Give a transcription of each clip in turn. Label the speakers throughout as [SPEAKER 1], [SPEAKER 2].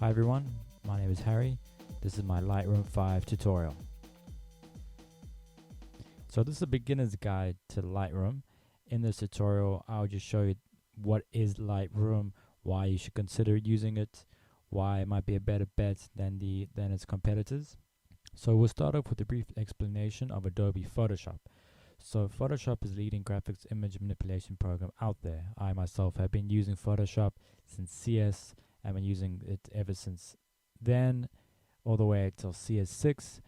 [SPEAKER 1] Hi everyone, my name is Harry. This is my Lightroom 5 tutorial. So this is a beginner's guide to Lightroom. In this tutorial, I'll just show you what is Lightroom, why you should consider using it, why it might be a better bet than its competitors. So we'll start off with a brief explanation of Adobe Photoshop. So Photoshop is the leading graphics image manipulation program out there. I myself have been using Photoshop since CS. I've been using it ever since then, all the way until CS6.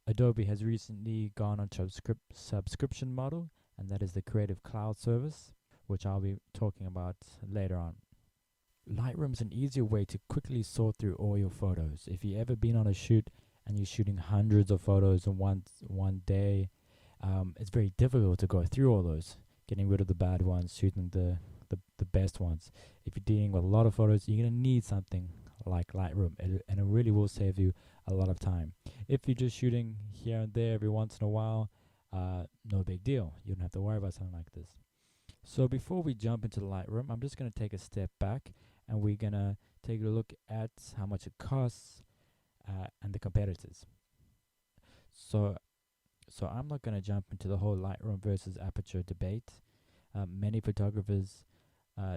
[SPEAKER 1] Adobe has recently gone onto a subscription model, and that is the Creative Cloud service, which I'll be talking about later on. Lightroom is an easier way to quickly sort through all your photos. If you've ever been on a shoot and you're shooting hundreds of photos in one day, it's very difficult to go through all those, getting rid of the bad ones, shooting the best ones. If you're dealing with a lot of photos, you're going to need something like Lightroom, and it really will save you a lot of time. If you're just shooting here and there every once in a while, no big deal. You don't have to worry about something like this. So before we jump into Lightroom, I'm just going to take a step back, and we're going to take a look at how much it costs and the competitors. So I'm not going to jump into the whole Lightroom versus Aperture debate. Many photographers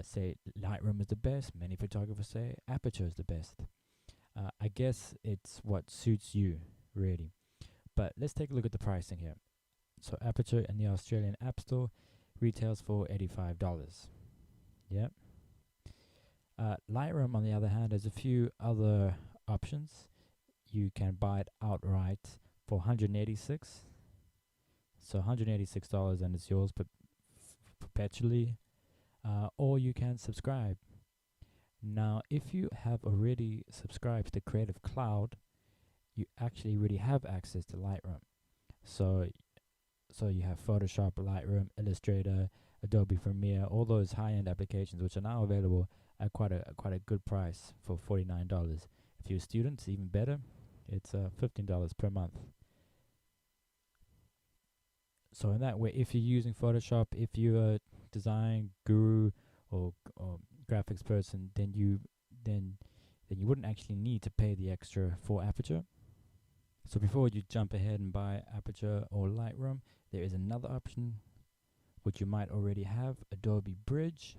[SPEAKER 1] say Lightroom is the best. Many photographers say Aperture is the best. I guess it's what suits you, really. But let's take a look at the pricing here. So Aperture in the Australian App Store retails for $85. Yep. Lightroom, on the other hand, has a few other options. You can buy it outright for $186. So $186 and it's yours perpetually. Or you can subscribe. Now, if you have already subscribed to Creative Cloud, you actually already have access to Lightroom. So you have Photoshop, Lightroom, Illustrator, Adobe Premiere, all those high-end applications which are now available at quite a good price for $49. If you're a student, it's even better. It's $15 per month. So in that way, if you're using Photoshop, if you're a design guru or graphics person, then you wouldn't actually need to pay the extra for Aperture. So before you jump ahead and buy Aperture or Lightroom, there is another option which you might already have, Adobe Bridge.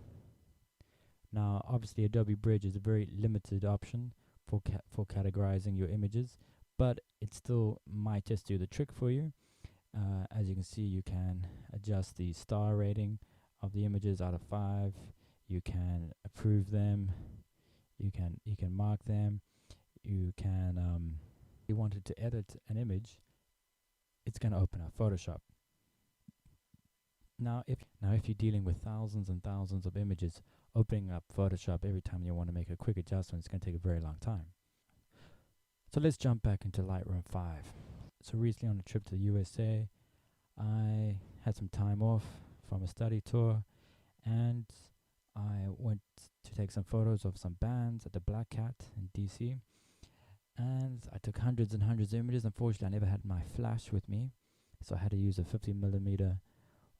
[SPEAKER 1] Now, obviously, Adobe Bridge is a very limited option for categorizing your images, but it still might just do the trick for you. As you can see, you can adjust the star rating of the images out of 5. You can approve them. You can mark them. You can if you wanted to edit an image, it's going to open up Photoshop. Now if you're dealing with thousands and thousands of images, opening up Photoshop every time you want to make a quick adjustment is going to take a very long time. So let's jump back into Lightroom 5. So recently on a trip to the USA, I had some time off from a study tour, and I went to take some photos of some bands at the Black Cat in DC, and I took hundreds and hundreds of images. Unfortunately, I never had my flash with me, so I had to use a 50mm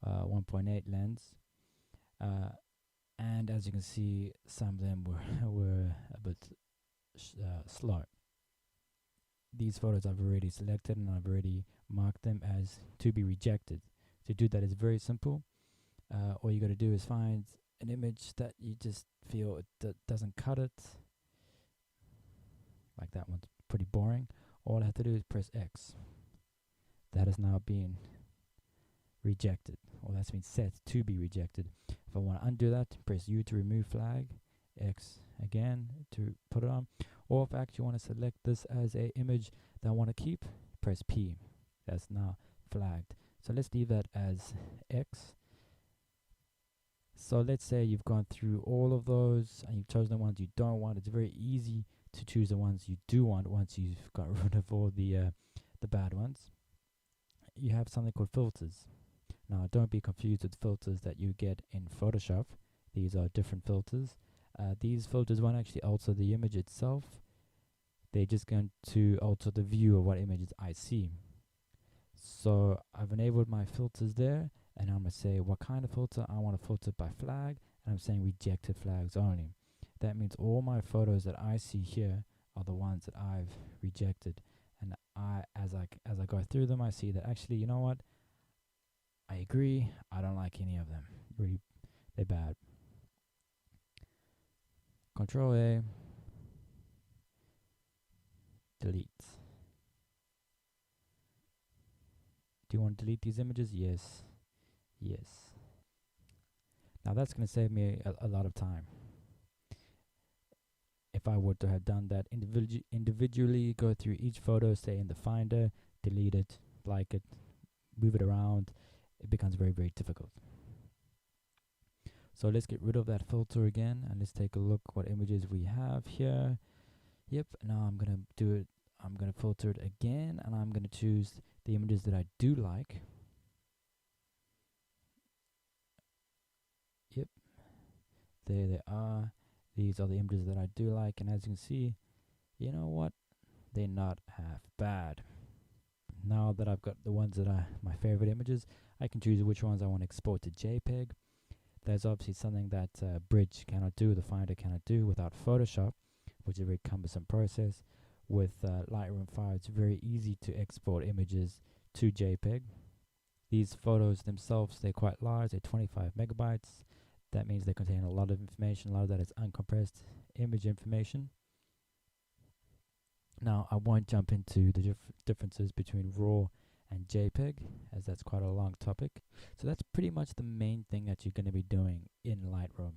[SPEAKER 1] 1.8 lens, and as you can see, some of them were a bit slow. These photos I've already selected and I've already marked them as to be rejected. To do that is very simple. All you got to do is find an image that you just feel doesn't cut it. Like that one's pretty boring. All I have to do is press X. That has now been rejected, or that's been set to be rejected. If I want to undo that, press U to remove flag, X again to put it on. Or if I actually want to select this as an image that I want to keep, press P. That's now flagged. So let's leave that as X. So let's say you've gone through all of those and you've chosen the ones you don't want. It's very easy to choose the ones you do want once you've got rid of all the bad ones. You have something called filters. Now, don't be confused with filters that you get in Photoshop. These are different filters. These filters won't actually alter the image itself. They're just going to alter the view of what images I see. So I've enabled my filters there, and I'm going to say what kind of filter. I want to filter by flag, and I'm saying rejected flags only. That means all my photos that I see here are the ones that I've rejected. And as I go through them, I see that actually, you know what? I agree. I don't like any of them. Really, they're bad. Control A, delete. Do you want to delete these images? Yes. Yes. Now that's going to save me a lot of time. If I were to have done that individually, go through each photo, say in the Finder, delete it, like it, move it around, it becomes very, very difficult. So let's get rid of that filter again, and let's take a look what images we have here. Yep, now I'm gonna do it. I'm gonna filter it again, and I'm gonna choose the images that I do like. Yep, there they are. These are the images that I do like, and as you can see, you know what? They're not half bad. Now that I've got the ones that are my favorite images, I can choose which ones I want to export to JPEG. There's obviously something that Bridge cannot do, the Finder cannot do without Photoshop, which is a very cumbersome process. With Lightroom 5, it's very easy to export images to JPEG. These photos themselves, they're quite large, they're 25 megabytes. That means they contain a lot of information, a lot of that is uncompressed image information. Now, I won't jump into the differences between RAW and JPEG, as that's quite a long topic. So that's pretty much the main thing that you're going to be doing in Lightroom.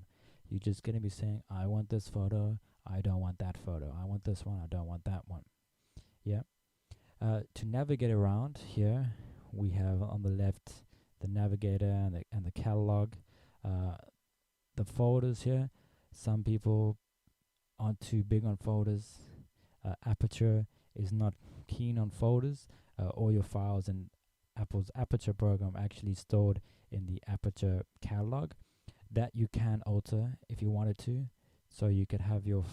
[SPEAKER 1] You're just going to be saying, I want this photo, I don't want that photo. I want this one, I don't want that one. Yeah. To navigate around here, we have on the left the navigator and the catalog. The folders here, some people aren't too big on folders. Aperture is not keen on folders. All your files in Apple's Aperture program are actually stored in the Aperture catalog that you can alter if you wanted to. So you could have your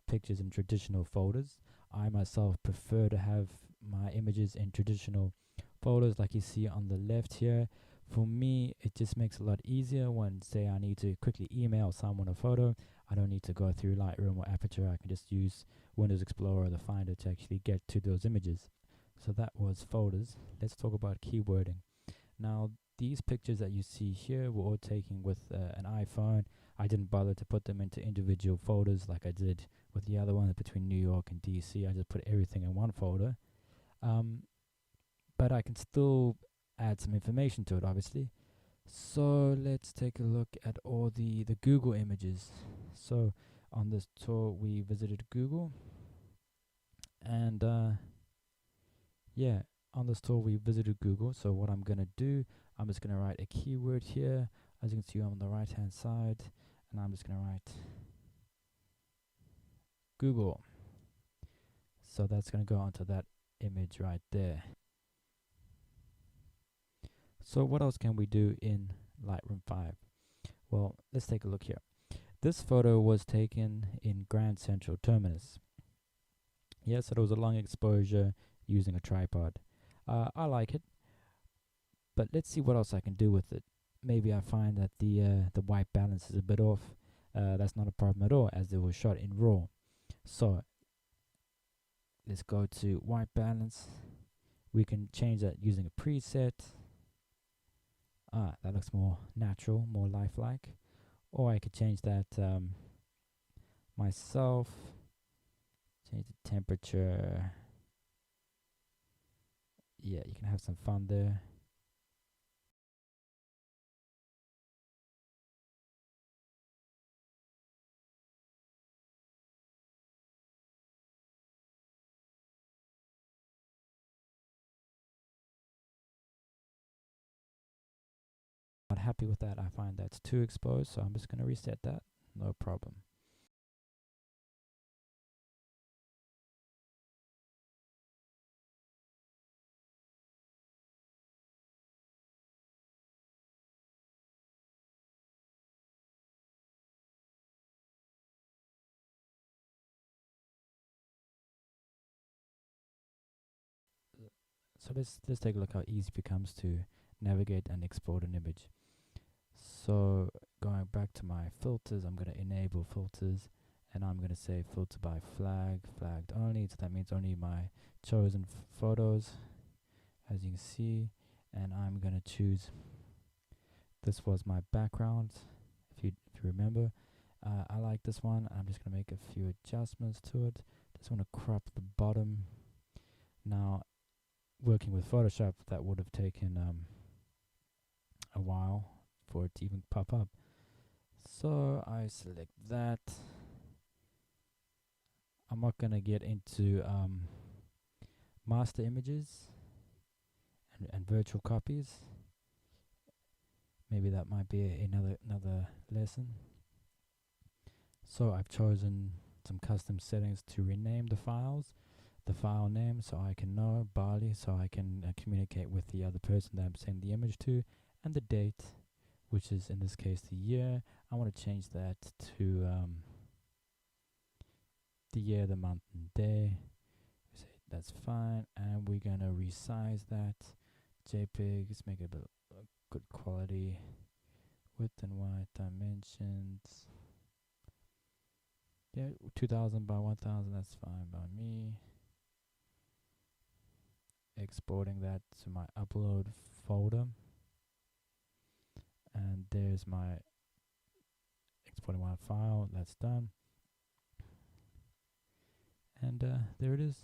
[SPEAKER 1] pictures in traditional folders. I myself prefer to have my images in traditional folders like you see on the left here. For me, it just makes it a lot easier when, say, I need to quickly email someone a photo. I don't need to go through Lightroom or Aperture. I can just use Windows Explorer or the Finder to actually get to those images. So that was folders. Let's talk about keywording. Now, these pictures that you see here were all taken with an iPhone. I didn't bother to put them into individual folders like I did with the other ones between New York and DC. I just put everything in one folder. But I can still add some information to it, obviously. So let's take a look at all the Google images. So on this tour, we visited Google. And yeah, on this tour, we visited Google. So what I'm going to do, I'm just going to write a keyword here. As you can see on the right-hand side. And I'm just going to write Google. So that's going to go onto that image right there. So what else can we do in Lightroom 5? Well, let's take a look here. This photo was taken in Grand Central Terminus. Yes, it was a long exposure using a tripod. I like it, but let's see what else I can do with it. Maybe I find that the white balance is a bit off. That's not a problem at all, as it was shot in RAW. So let's go to white balance. We can change that using a preset. That looks more natural, more lifelike. Or I could change that myself. Change the temperature. Yeah, you can have some fun there. Not happy with that. I find that's too exposed, so I'm just going to reset that. No problem. So let's take a look how easy it becomes to navigate and export an image. So going back to my filters, I'm going to enable filters, and I'm going to say filter by flagged only, so that means only my chosen photos, as you can see. And I'm going to choose, this was my background, if you remember. I like this one. I'm just going to make a few adjustments to it. Just want to crop the bottom. Now, working with Photoshop, that would have taken a while for it to even pop up. So I select that. I'm not going to get into master images and virtual copies. Maybe that might be another lesson. So I've chosen some custom settings to rename the files, the file name, so I can know Bali, so I can communicate with the other person that I'm sending the image to, and the date, which is in this case the year. I want to change that to the year, the month, and day. Say that's fine, and we're gonna resize that JPEG. Let's make it a good quality, width and white dimensions. Yeah, 2000 by 1000, that's fine by me. Exporting that to my upload folder, and there's my exporting my file. That's done, and there it is.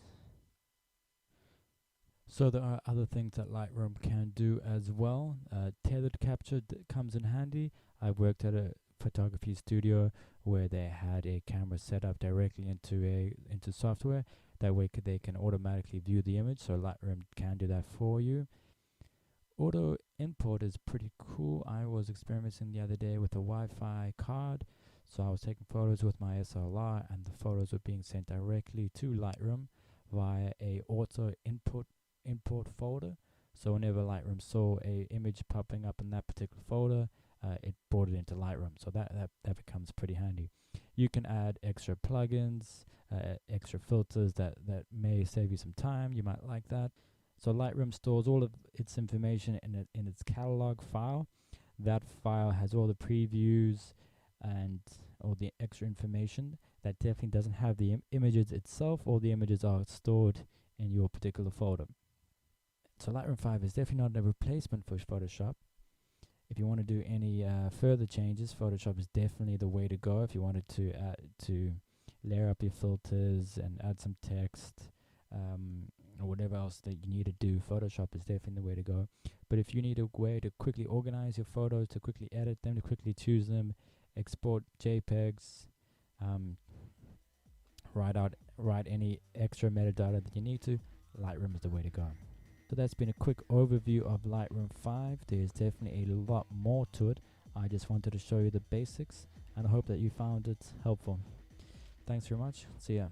[SPEAKER 1] So there are other things that Lightroom can do as well. Tethered capture comes in handy. I worked at a photography studio where they had a camera set up directly into software. That way they can automatically view the image, so Lightroom can do that for you. Auto import is pretty cool. I was experimenting the other day with a Wi-Fi card. So I was taking photos with my SLR, and the photos were being sent directly to Lightroom via a auto import folder. So whenever Lightroom saw a image popping up in that particular folder, it brought it into Lightroom. So that becomes pretty handy. You can add extra plugins, extra filters that may save you some time. You might like that. So Lightroom stores all of its information in its catalog file. That file has all the previews and all the extra information. That definitely doesn't have the images itself. All the images are stored in your particular folder. So Lightroom 5 is definitely not a replacement for Photoshop. If you want to do any further changes, Photoshop is definitely the way to go. If you wanted to layer up your filters and add some text, or whatever else that you need to do, Photoshop is definitely the way to go. But if you need a way to quickly organize your photos, to quickly edit them, to quickly choose them, export JPEGs, write any extra metadata that you need to, Lightroom is the way to go. So that's been a quick overview of Lightroom 5. There's definitely a lot more to it. I just wanted to show you the basics, and I hope that you found it helpful. Thanks very much. See ya.